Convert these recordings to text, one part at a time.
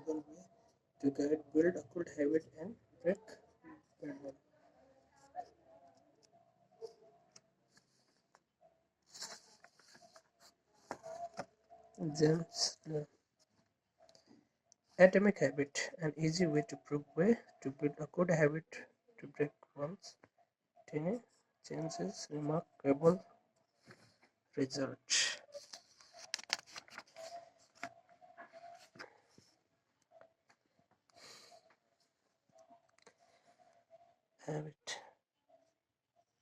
reliable way to guide, build a good habit, and break bad one. James Clear. Atomic habit, an easy way to prove way to build a good habit to break one's tiny chances, remarkable result. Habit.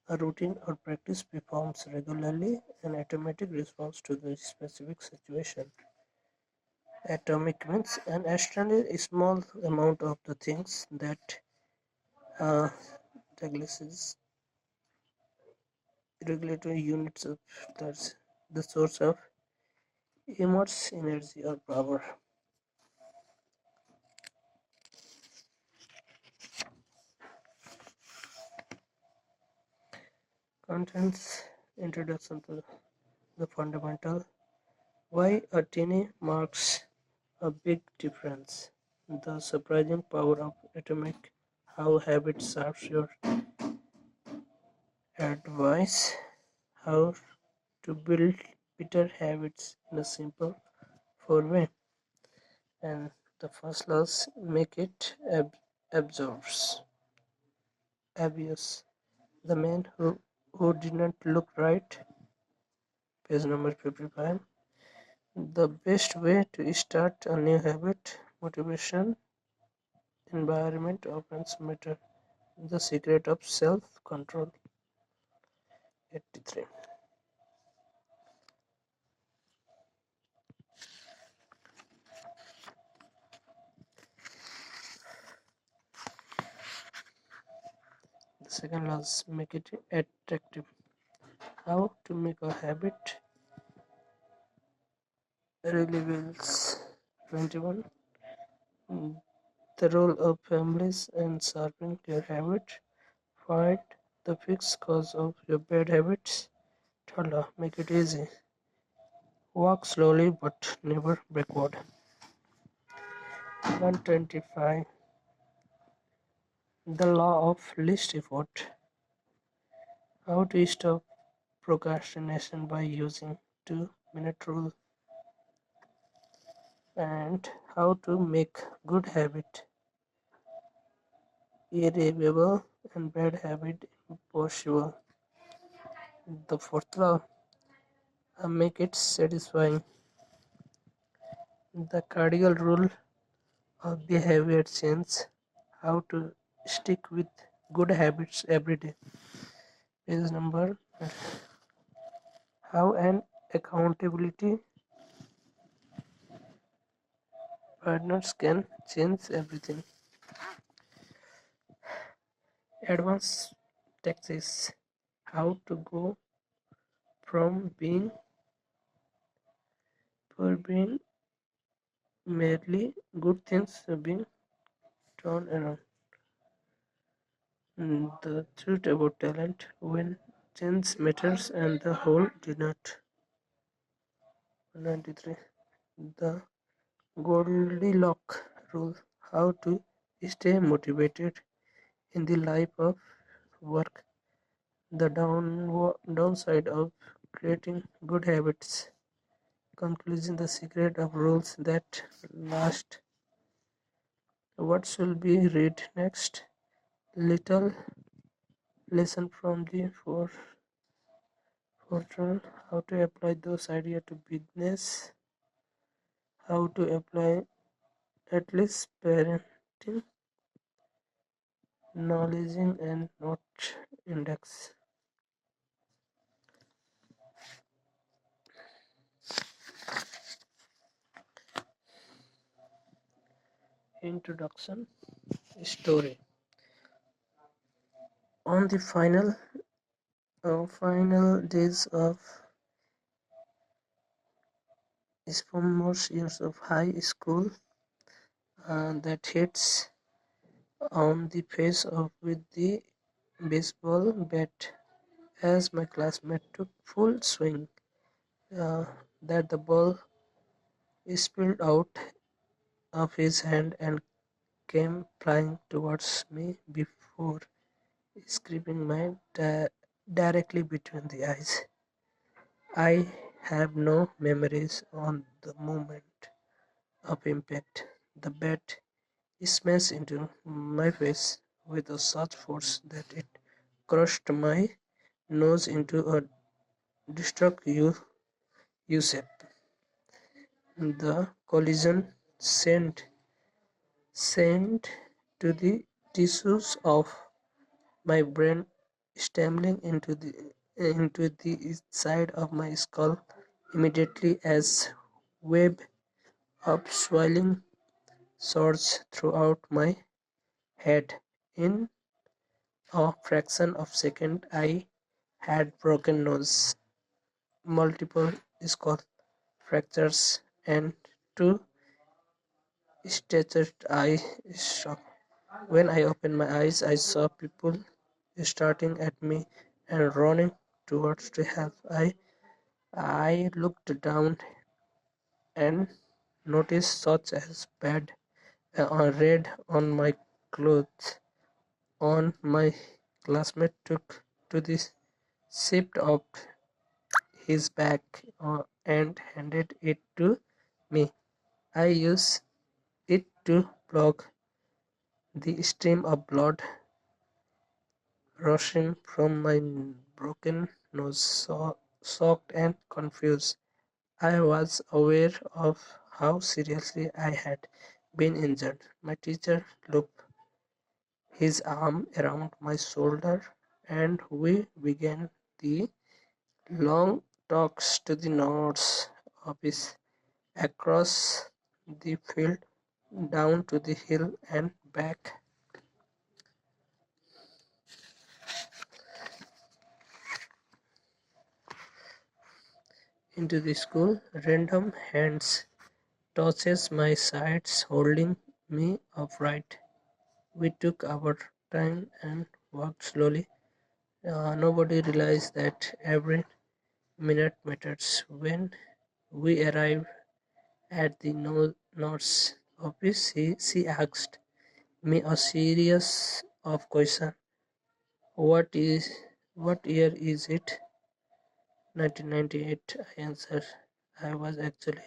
A routine or practice performs regularly an automatic response to the specific situation. Atomic means an extremely small amount of the things that uh, Douglas's regulatory units of the source of immense energy or power. Contents introduction to the fundamental why a tiny marks a big difference. The surprising power of atomic how habit serves your advice how to build better habits in a simple four way and the first laws make it absorbs obvious the man who didn't look right page number 55 the best way to start a new habit motivation environment often matter the secret of self control 83 the second laws make it attractive how to make a habit reveals 21 the role of families in shaping your habit. Find the fixed cause of your bad habits. Third law, make it easy. Walk slowly but never backward. 125 the law of least effort. How to stop procrastination by using 2-minute rule and how to make good habit irreversible and bad habit impossible. The fourth law make it satisfying. The cardinal rule of behavior change. How to stick with good habits every day. Page number how an accountability partners can change everything. Advanced taxes. How to go from being merely good things to being turned around. The truth about talent when change matters and the whole did not. 93. The Goldilocks rule how to stay motivated in the life of work. The downside of creating good habits. Conclusion the secret of rules that last. What should be read next? Little lesson from the portal how to apply those ideas to business, how to apply at least parenting, knowledge and note index. Introduction story. On the final days of sophomore years of high school, that hits on the face of with the baseball bat as my classmate took full swing. Uh, that the ball spilled out of his hand and came flying towards me before scraping my directly between the eyes. I have no memories on the moment of impact. The bat smashed into my face with a such force that it crushed my nose into a destructive U-shape. The collision sent to the tissues of my brain stumbling into the side of my skull immediately as web of swelling surged throughout my head. In a fraction of a second, I had broken nose, multiple skull fractures, and two stitched eye shock. When I opened my eyes, I saw people starting at me and running towards to help. I looked down and noticed such as bad red on my clothes. On my classmate took to the shift of his bag and handed it to me. I used it to block the stream of blood rushing from my broken nose. So shocked and confused, I was aware of how seriously I had been injured. My teacher looked his arm around my shoulder, and we began the long talks to the nurse office across the field, down to the hill and back into the school. Random hands touches my sides, holding me upright. We took our time and walked slowly. Nobody realized that every minute matters. When we arrived at the nurse office, she asked me a series of questions. What is what year is it? 1998, I answered. I was actually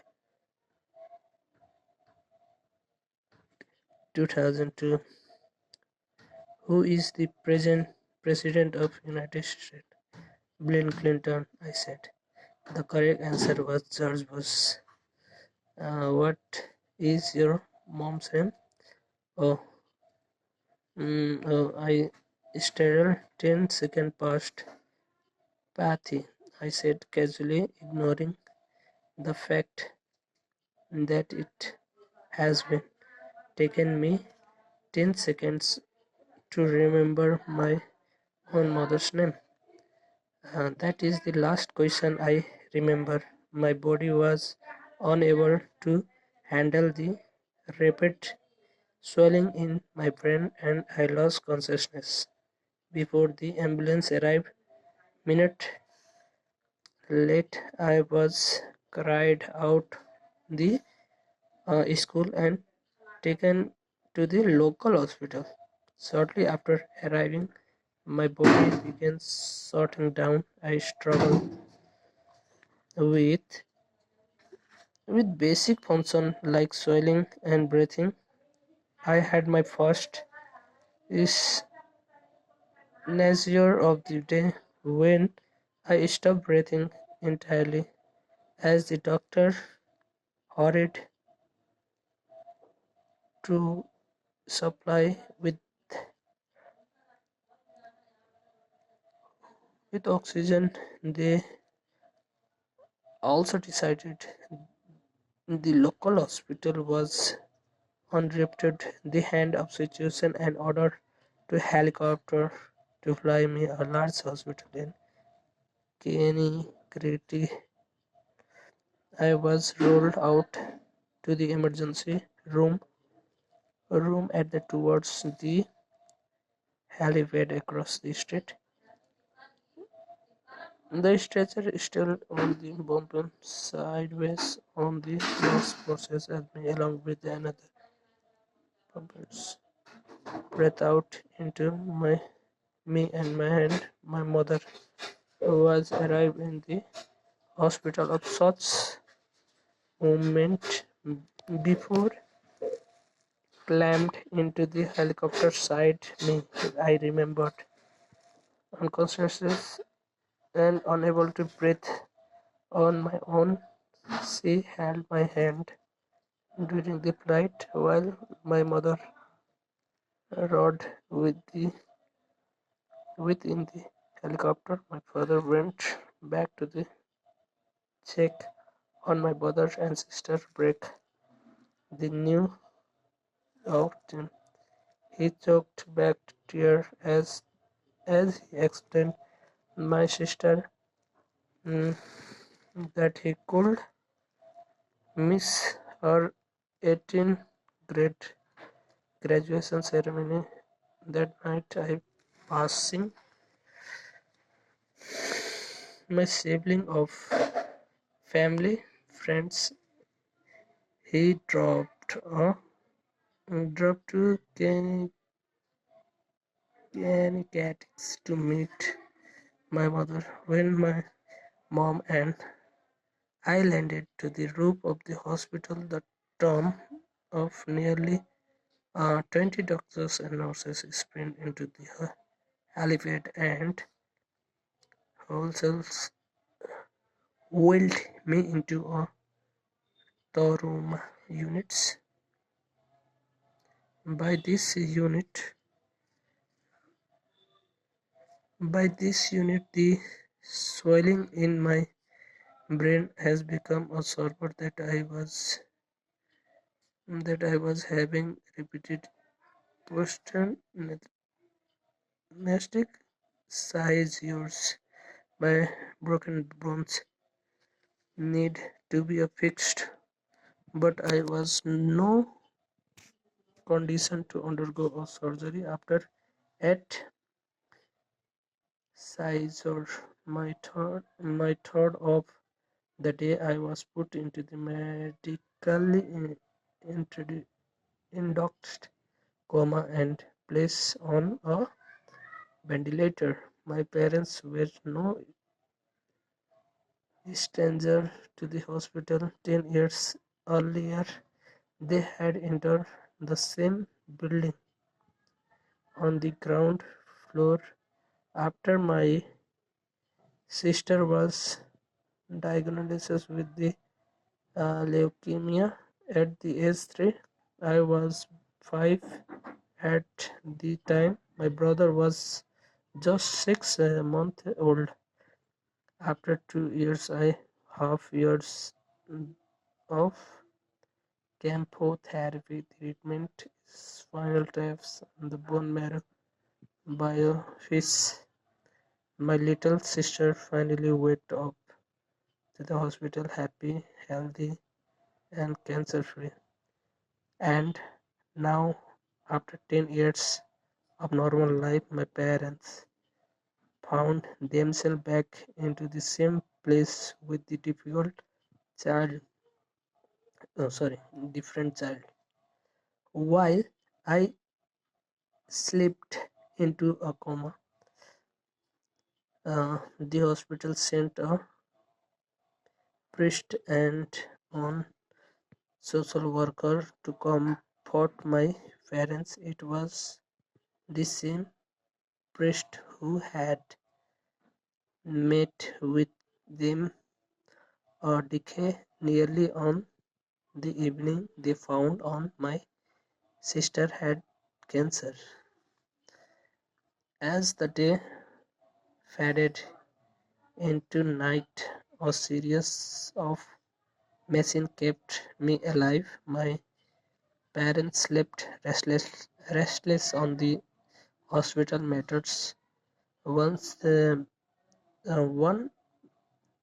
2002. Who is the present president of United States? Bill Clinton, I said. The correct answer was George Bush. What is your mom's name? Oh, I stared 10 seconds past. Pathy, I said casually, ignoring the fact that it has been taken me 10 seconds to remember my own mother's name. That is the last question I remember. My body was unable to handle the rapid swelling in my brain and I lost consciousness before the ambulance arrived. Minute late, I was carried out the school and taken to the local hospital. Shortly after arriving, my body began shutting down. I struggled with basic functions like swallowing and breathing. I had my first seizure of the day when I stopped breathing entirely as the doctor hurried to supply with oxygen. They also decided the local hospital was unreported the hand of situation and ordered to helicopter to fly me a large hospital in Kanegrity. I was rolled out to the emergency room at the towards the helipad across the street. The stretcher still on the bump sideways on the nurse process at me along with another breath out into me and my hand. My mother was arrived in the hospital of such moment before climbed into the helicopter side me. I remembered unconscious and unable to breathe on my own. She held my hand during the flight while my mother rode within the helicopter. My father went back to the check on my brother and sister break the news out. He choked back tears as he explained my sister mm, that he could miss her 18th grade graduation ceremony that night. I passing my sibling of family friends. He dropped to Canicatis to meet my mother. When my mom and I landed to the roof of the hospital, the tomb of nearly 20 doctors and nurses sprint into the helipad and wholesale wheeled me into a trauma units. By this unit, the swelling in my brain has become a server that I was having repeated post-traumatic seizures. My broken bones need to be fixed, but I was no condition to undergo a surgery after 8 seizures. My third of the day, I was put into the medically induced coma and placed on a ventilator. My parents were no stranger to the hospital. 10 years earlier, they had entered the same building on the ground floor after my sister was diagnosed with the leukemia at the age 3. I was 5 at the time. My brother was just 6 months old. After 2 years, half years of chemotherapy treatment, spinal taps, and the bone marrow biopsies, my little sister finally went up to the hospital happy, healthy, and cancer free. And now, after 10 years of normal life, my parents found themselves back into the same place with the child, different child. While I slipped into a coma, the hospital sent a priest and on social worker to comfort my parents. It was the same priest who had met with them a decade nearly on the evening they found on my sister had cancer. As the day faded into night, a series of machines kept me alive. My parents slept restless on the hospital matters. One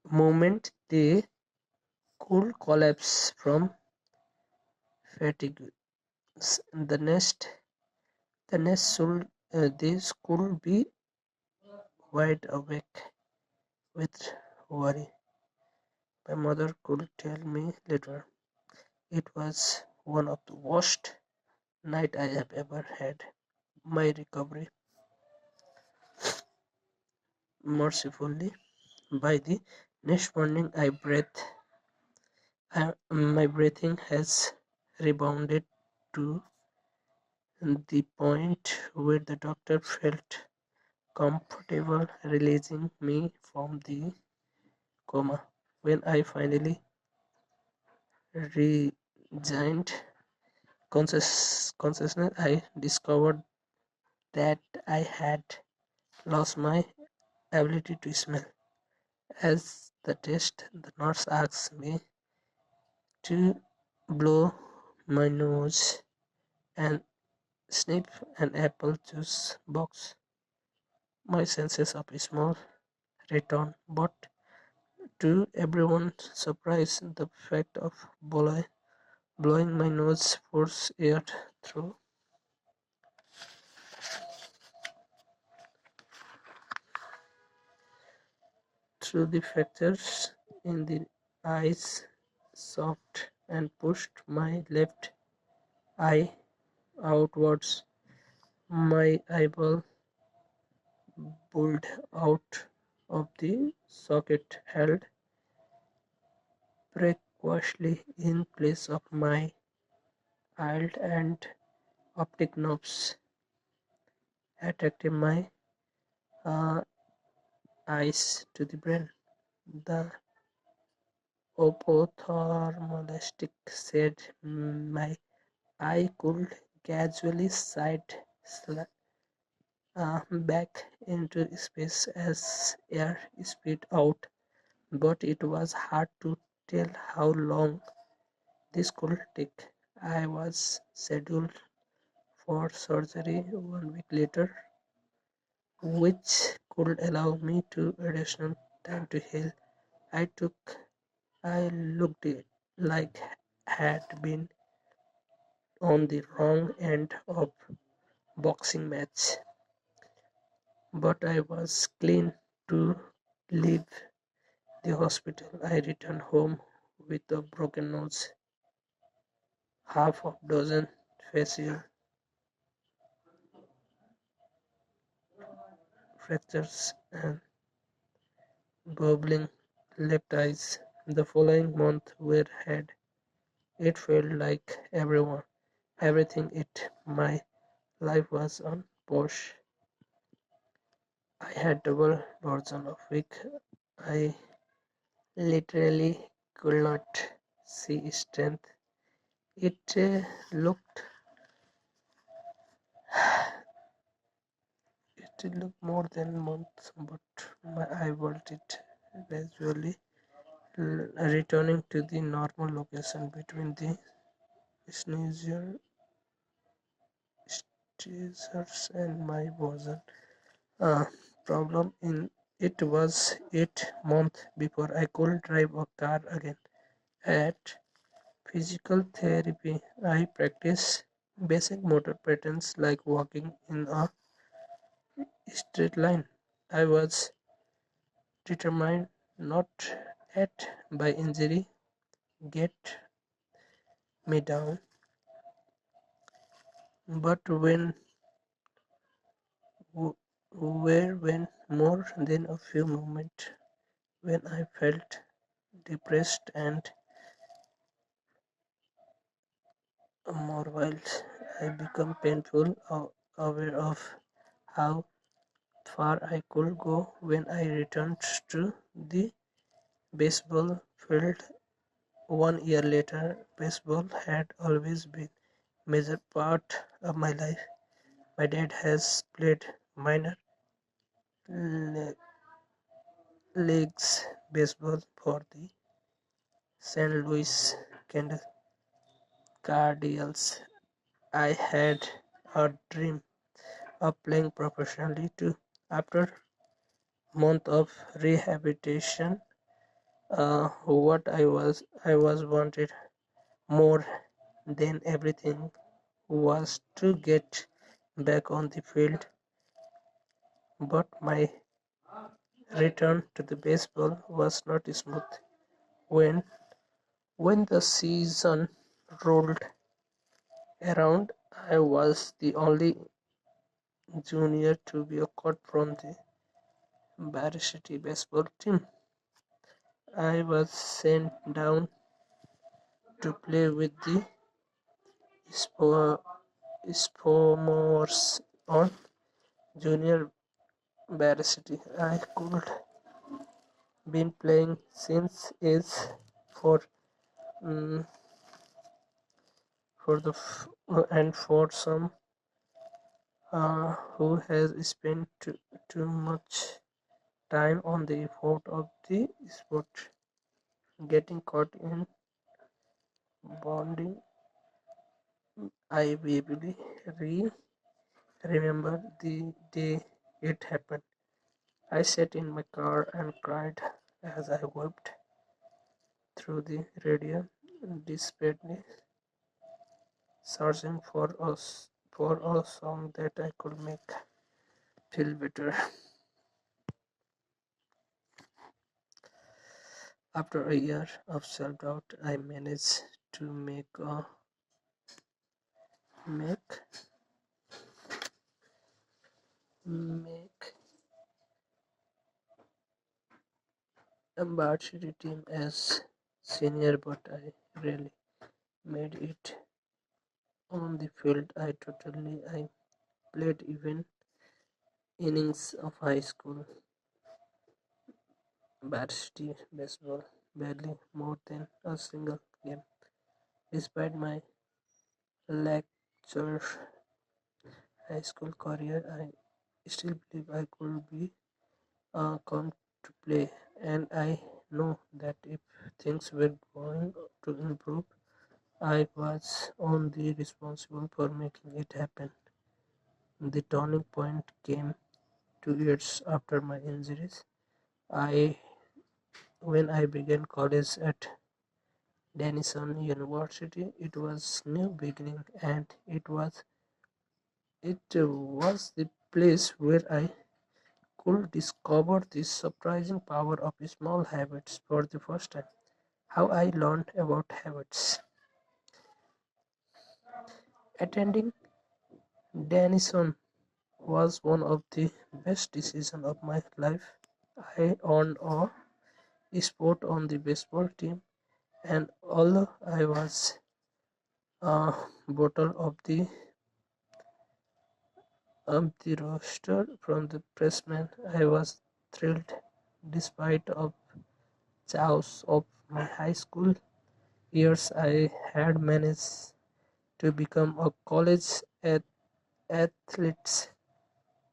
moment they could collapse from fatigue. The next they could be wide awake with worry. My mother could tell me later. It was one of the worst night I have ever had. My recovery, mercifully, by the next morning, my breathing has rebounded to the point where the doctor felt comfortable releasing me from the coma. When I finally regained consciousness, I discovered that I had lost my ability to smell. As the test, the nurse asked me to blow my nose and sniff an apple juice box. My senses of smell returned, but to everyone's surprise, the fact of blowing my nose forced air through through the fractures in the eyes soft and pushed my left eye outwards. My eyeball pulled out of the socket held precariously in place of my eyelid and optic nerves attracting my uh, eyes to the brain. The ophthalmologist said my eye could gradually back into space as air spit out, but it was hard to tell how long this could take. I was scheduled for surgery 1 week later, which could allow me to additional time to heal. I took I looked like had been on the wrong end of boxing match, but I was clean to leave the hospital. I returned home with a broken nose, half a dozen facial fractures, and bubbling left eyes. The following month were had. It felt like everything in my life was on pause. I had double version of week. I literally could not see strength. It looked more than months, but my eye vaulted gradually, returning to the normal location between the sneezer stairs and my version. Uh, problem in it was 8 months before I could drive a car again. At physical therapy, I practice basic motor patterns like walking in a straight line. I was determined not at by injury get me down, but when more than a few moments when I felt depressed and more wild, I become painful aware of how far I could go when I returned to the baseball field 1 year later. Baseball had always been a major part of my life. My dad has played minor le- leagues baseball for the St. Louis Cardinals. I had a dream of playing professionally too. After month of rehabilitation, what I was wanted more than everything was to get back on the field, but my return to the baseball was not smooth. When when the season rolled around, I was the only junior to be cut from the varsity baseball team. I was sent down to play with the spo- sophomores on junior varsity. I could been playing since age 4, mm, for the and for some who has spent too much time on the effort of the sport, getting caught in bonding. I vividly remember the day it happened. I sat in my car and cried as I wept through the radio, desperately searching for a song that I could make feel better. After a year of self-doubt, I managed to make make a varsity team as senior, but I really made it on the field. I played even innings of high school varsity baseball, barely more than a single game. Despite my lackluster high school career, I still believe I could be come to play, and I know that if things were going to improve, I was only responsible for making it happen. The turning point came 2 years after my injuries. I when I began college at Denison University. It was new beginning, and it was the place where I could discover the surprising power of small habits for the first time. How I learned about habits. Attending Denison was one of the best decisions of my life. I earned a spot on the baseball team, and although I was a bottle of the roster from the pressman, I was thrilled. Despite of chaos of my high school years, I had managed to become a college athlete.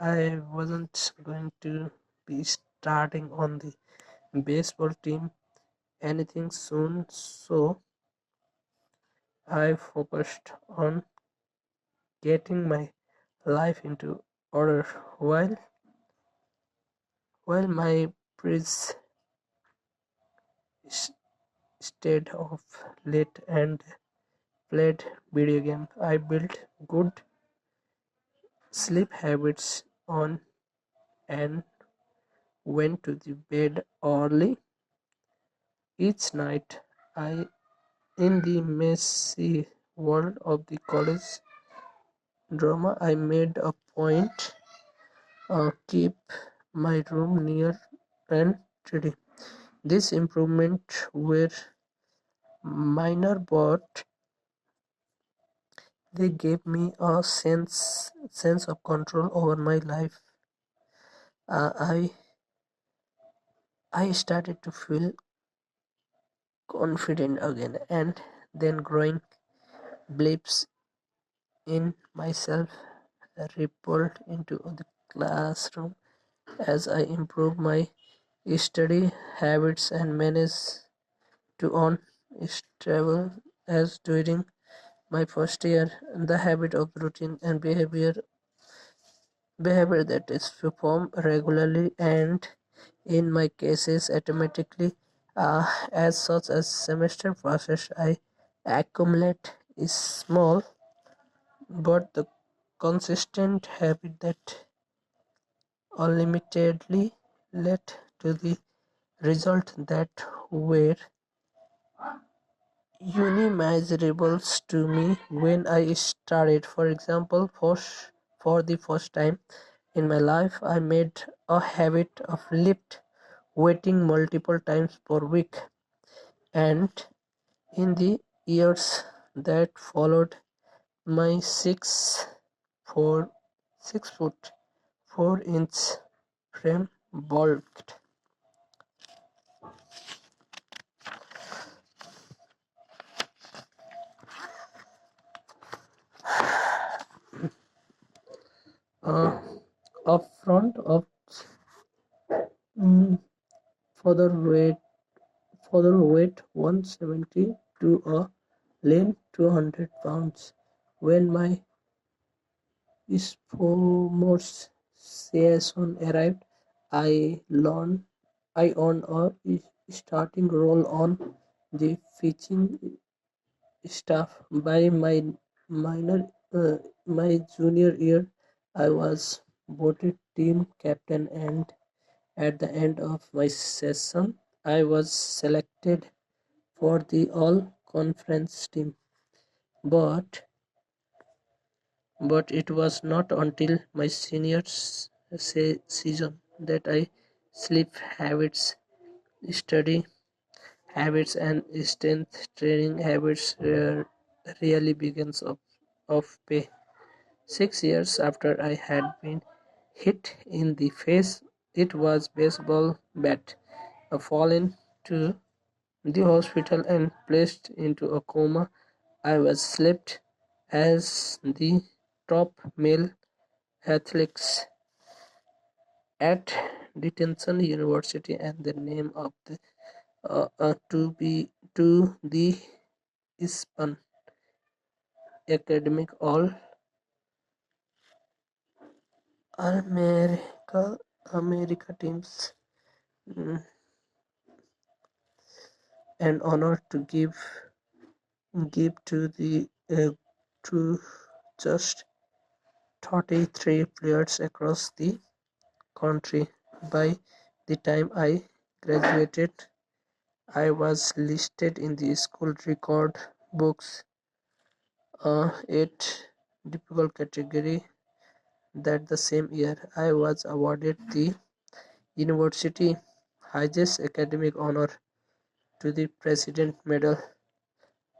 I wasn't going to be starting on the baseball team anything soon, so I focused on getting my life into order while my priest stayed off late and played video games. I built good sleep habits on and went to the bed early each night. I in the messy world of the college drama, I made a point keep my room near and tidy. These improvements were minor, but they gave me a sense of control over my life. Uh, I I started to feel confident again, and then growing blips in myself rippled into the classroom as I improved my study habits and managed to earn stable as during my first year. The habit of routine and behavior that is performed regularly and in my cases automatically, as such as semester process I accumulate is small, but the consistent habit that unlimitedly led to the result that were unimaginable to me when I started. For example, for the first time in my life, I made a habit of lift waiting multiple times per week, and in the years that followed, my 6 foot 4 inch frame bulked. Uh, Up front of mm, further weight further weight 170 to a lean 200 pounds. When my sophomore season arrived, I learned I earned a starting role on the pitching staff. By minor my junior year, I was voted team captain, and at the end of my session, I was selected for the all-conference team. But but it was not until my senior season that I sleep habits, study habits, and strength training habits really begins of pay. 6 years after I had been hit in the face, it was baseball bat, fallen to the hospital and placed into a coma. I was slept as the top male athletes at Detention University, and the name of the to the Ispan Academic All America America teams. Mm, an honor to give to just 33 players across the country. By the time I graduated, I was listed in the school record books, eight typical category. That the same year, I was awarded the university highest academic honor, to the President Medal.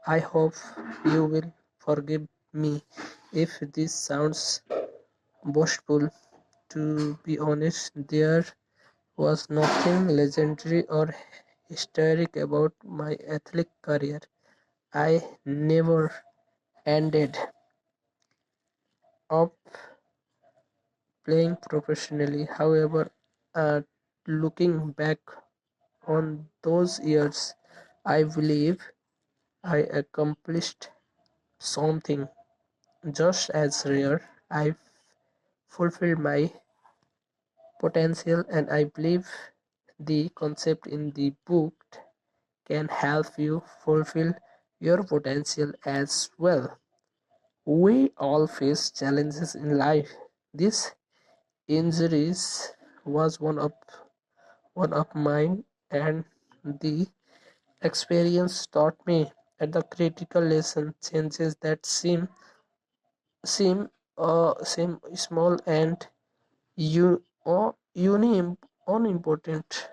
I hope you will forgive me if this sounds boastful. To be honest, there was nothing legendary or historic about my athletic career. I never ended up playing professionally. However, looking back on those years, I believe I accomplished something just as rare. I fulfilled my potential, and I believe the concept in the book can help you fulfill your potential as well. We all face challenges in life. This injuries was one of mine, and the experience taught me at the critical lesson changes that seem small and unimportant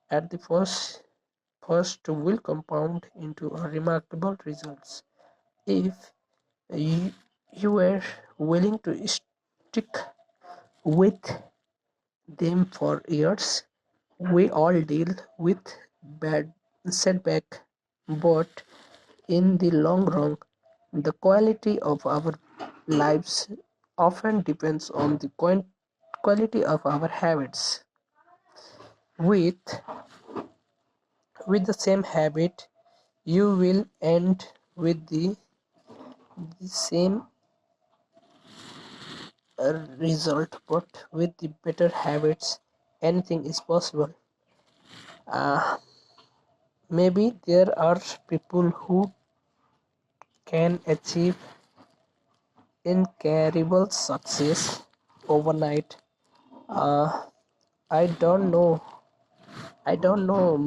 at the first will compound into a remarkable results if you, you were willing to stick with them for years. We all deal with bad setback, but in the long run, the quality of our lives often depends on the quality of our habits. With the same habit, you will end with the same result, but with the better habits, anything is possible. Uh, Maybe there are people who can achieve incredible success overnight. Uh, I don't know. I don't know.